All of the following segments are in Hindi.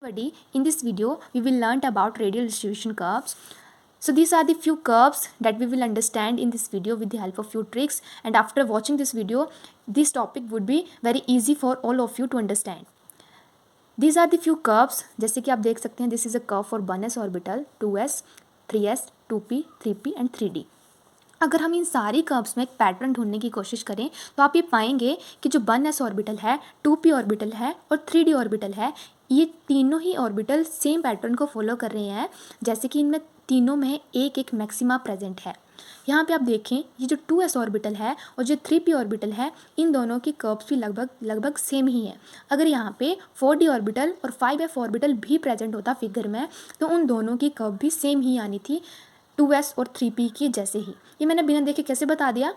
Everybody, in this video we will learn about radial distribution curves. So these are the few curves that we will understand in this video with the help of few tricks, and after watching this video this topic would be very easy for all of you to understand. These are the few curves. जैसे कि आप देख सकते हैं, this is a curve for 1s orbital, 2s, 3s, 2p, 3p and 3d. अगर हम इन सारी कर्व्स में एक पैटर्न ढूंढने की कोशिश करें तो आप ये पाएंगे कि जो 1s ऑर्बिटल है, 2p ऑर्बिटल है और 3d ऑर्बिटल है, ये तीनों ही ऑर्बिटल सेम पैटर्न को फॉलो कर रहे हैं। जैसे कि इनमें तीनों में एक एक मैक्सिमा प्रेजेंट है। यहाँ पे आप देखें, ये जो 2s ऑर्बिटल है और जो 3p ऑर्बिटल है, इन दोनों की कर्व्स भी लगभग सेम ही है। अगर यहाँ पे 4d ऑर्बिटल और 5f ऑर्बिटल भी प्रेजेंट होता फिगर में तो उन दोनों की कर्व भी सेम ही आनी थी, 2s और 3p की जैसे ही। ये मैंने बिना देखे कैसे बता दिया,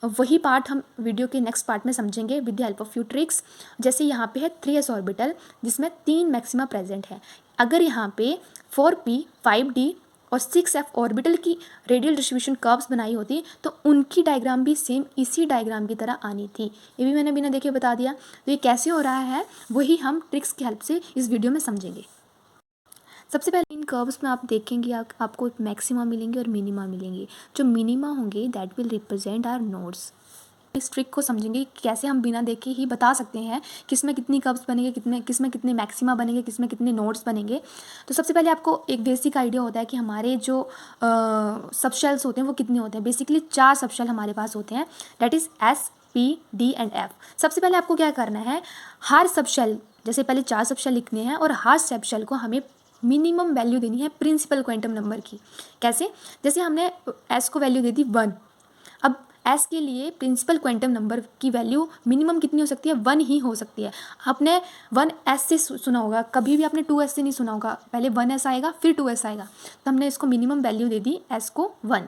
वही पार्ट हम वीडियो के नेक्स्ट पार्ट में समझेंगे with the help of few tricks. जैसे यहाँ पे है 3s ऑर्बिटल जिसमें 3 मैक्सिमा प्रेजेंट है। अगर यहाँ पे 4p, 5d और 6f ऑर्बिटल की रेडियल डिस्ट्रीब्यूशन कर्व्स बनाई होती तो उनकी डायग्राम भी सेम इसी डायग्राम की तरह आनी थी। ये भी मैंने बिना देखे बता दिया। तो ये कैसे हो रहा है वही हम ट्रिक्स की हेल्प से इस वीडियो में समझेंगे। सबसे पहले इन कर्व्स में आप देखेंगे आपको मैक्सिमा मिलेंगे और मिनिमा मिलेंगे। जो मिनिमा होंगे that will represent our nodes. इस ट्रिक को समझेंगे कि कैसे हम बिना देखे ही बता सकते हैं किसमें कितनी कर्व्स बनेंगे, किसमें कितने मैक्सिमा बनेंगे, किसमें कितने नोड्स बनेंगे। तो सबसे पहले आपको एक बेसिक आइडिया होता है कि हमारे जो सबशेल्स होते हैं वो कितने होते हैं। बेसिकली 4 सबशेल हमारे पास होते हैं, that is S, P, D and F। सबसे पहले आपको क्या करना है, हर सबशेल, जैसे पहले 4 सबशेल लिखने हैं और हर सबशेल को हमें मिनिमम वैल्यू देनी है प्रिंसिपल क्वांटम नंबर की। कैसे? जैसे हमने S को वैल्यू दे दी 1। अब S के लिए प्रिंसिपल क्वांटम नंबर की वैल्यू मिनिमम कितनी हो सकती है? 1 ही हो सकती है। आपने 1s से सुना होगा, कभी भी आपने 2s से नहीं सुना होगा। पहले 1s आएगा फिर 2s आएगा। तो हमने इसको मिनिमम वैल्यू दे दी S को 1।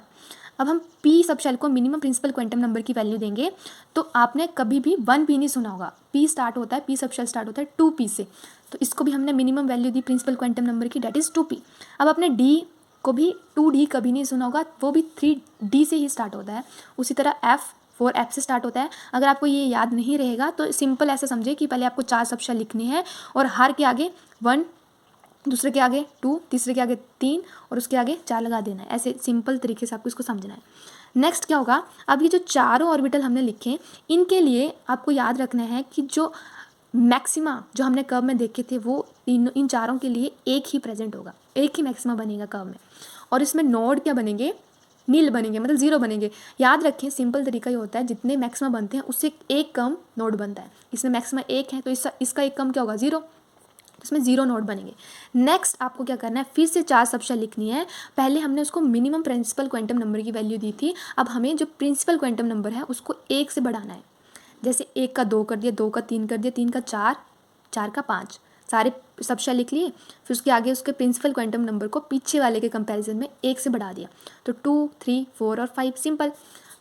अब हम P सबशेल को मिनिमम प्रिंसिपल क्वांटम नंबर की वैल्यू देंगे। तो आपने कभी भी 1 भी नहीं सुना होगा। P स्टार्ट होता है, P सबशेल स्टार्ट होता है 2p से। तो इसको भी हमने मिनिमम वैल्यू दी प्रिंसिपल क्वांटम नंबर की, डेट इज़ 2p। अब आपने D को भी 2d कभी नहीं सुना होगा, वो भी 3d से ही स्टार्ट होता है। उसी तरह F 4f से स्टार्ट होता है। अगर आपको ये याद नहीं रहेगा तो सिंपल ऐसे समझे कि पहले आपको 4 सबशेल लिखने हैं और हर के आगे 1, दूसरे के आगे 2, तीसरे के आगे 3 और उसके आगे 4 लगा देना है। ऐसे सिंपल तरीके से आपको इसको समझना है। नेक्स्ट क्या होगा, अब ये जो चारों ऑर्बिटल हमने लिखे, इनके लिए आपको याद रखना है कि जो मैक्सिमा जो हमने कर्व में देखे थे वो इन चारों के लिए एक ही प्रेजेंट होगा, एक ही मैक्सिमा बनेगा कर्व में। और इसमें नोड क्या बनेंगे? नील बनेंगे, मतलब 0 बनेंगे। याद रखें, सिंपल तरीका ये होता है, जितने मैक्सिमा बनते हैं उससे एक कम नोड बनता है। इसमें मैक्सिमा 1 है तो इसका एक कम क्या होगा? 0। इसमें 0 नोड बनेंगे। नेक्स्ट आपको क्या करना है, फिर से 4 सबशेल लिखनी है। पहले हमने उसको मिनिमम प्रिंसिपल क्वांटम नंबर की वैल्यू दी थी, अब हमें जो प्रिंसिपल क्वांटम नंबर है उसको 1 से बढ़ाना है। जैसे 1 का 2 कर दिया, 2 का 3 कर दिया, 3 का 4, 4 का 5, सारे सबशेल लिख लिए। फिर उसके आगे उसके प्रिंसिपल क्वांटम नंबर को पीछे वाले के कंपैरिजन में 1 से बढ़ा दिया। तो 2, 3, 4 और 5 सिंपल।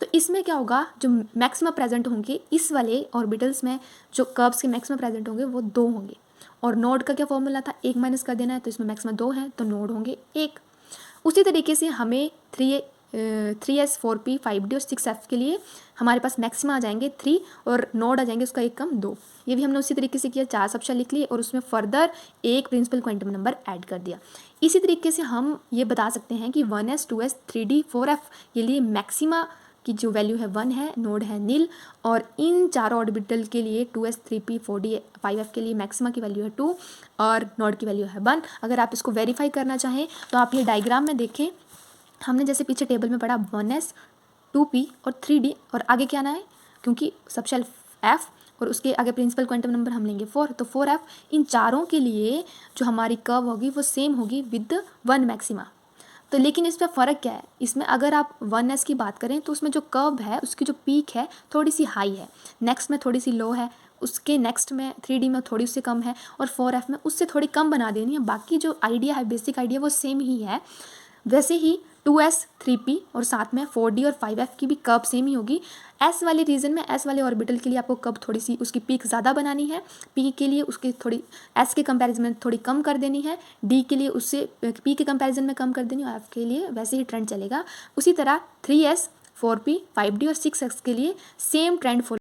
तो इसमें क्या होगा, जो मैक्सिमा प्रेजेंट होंगे इस वाले ऑर्बिटल्स में, जो कर्व्स के मैक्सिमा प्रेजेंट होंगे वो 2 होंगे। और नोड का क्या फॉर्मूला था? 1 माइनस कर देना है। तो इसमें मैक्सिमा 2 है तो नोड होंगे 1। उसी तरीके से हमें 3s, 4p, 5d और 6f के लिए हमारे पास मैक्सिमा आ जाएंगे 3 और नोड आ जाएंगे उसका एक कम 2। ये भी हमने उसी तरीके से किया, 4 सबशेल लिख लिए और उसमें फर्दर एक प्रिंसिपल क्वांटम नंबर ऐड कर दिया। इसी तरीके से हम ये बता सकते हैं कि 1s, 2s, 3d, 4f के लिए मैक्सिमा की जो वैल्यू है 1 है, नोड है नील। और इन चारों ऑर्बिटल के लिए 2s, 3p, 4d, 5f के लिए मैक्सिमा की वैल्यू है 2 और नोड की वैल्यू है 1। अगर आप इसको वेरीफाई करना चाहें तो आप ये डायग्राम में देखें, हमने जैसे पीछे टेबल में पढ़ा 1s, 2p और 3d और आगे क्या आना है, क्योंकि सबशेल f और उसके आगे प्रिंसिपल क्वांटम नंबर हम लेंगे 4, तो 4f। इन चारों के लिए जो हमारी कर्व होगी वो सेम होगी विद 1 मैक्सिमा। तो लेकिन इसमें फ़र्क क्या है, इसमें अगर आप 1s की बात करें तो उसमें जो कर्व है उसकी जो पीक है थोड़ी सी हाई है, नेक्स्ट में थोड़ी सी लो है, उसके नेक्स्ट में 3d में थोड़ी उससे कम है और 4f में उससे थोड़ी कम बना देनी है। बाकी जो आइडिया है, बेसिक आइडिया वो सेम ही है। वैसे ही 2s, 3p और साथ में 4d और 5f की भी कर्व सेम ही होगी। s वाले रीजन में, s वाले ऑर्बिटल के लिए आपको कर्व थोड़ी सी उसकी पीक ज़्यादा बनानी है, p के लिए उसकी थोड़ी s के कंपैरिजन में थोड़ी कम कर देनी है, d के लिए उससे p के कंपैरिजन में कम कर देनी है और f के लिए वैसे ही ट्रेंड चलेगा। उसी तरह 3s, 4p, 5d और 6x के लिए सेम ट्रेंड फॉलो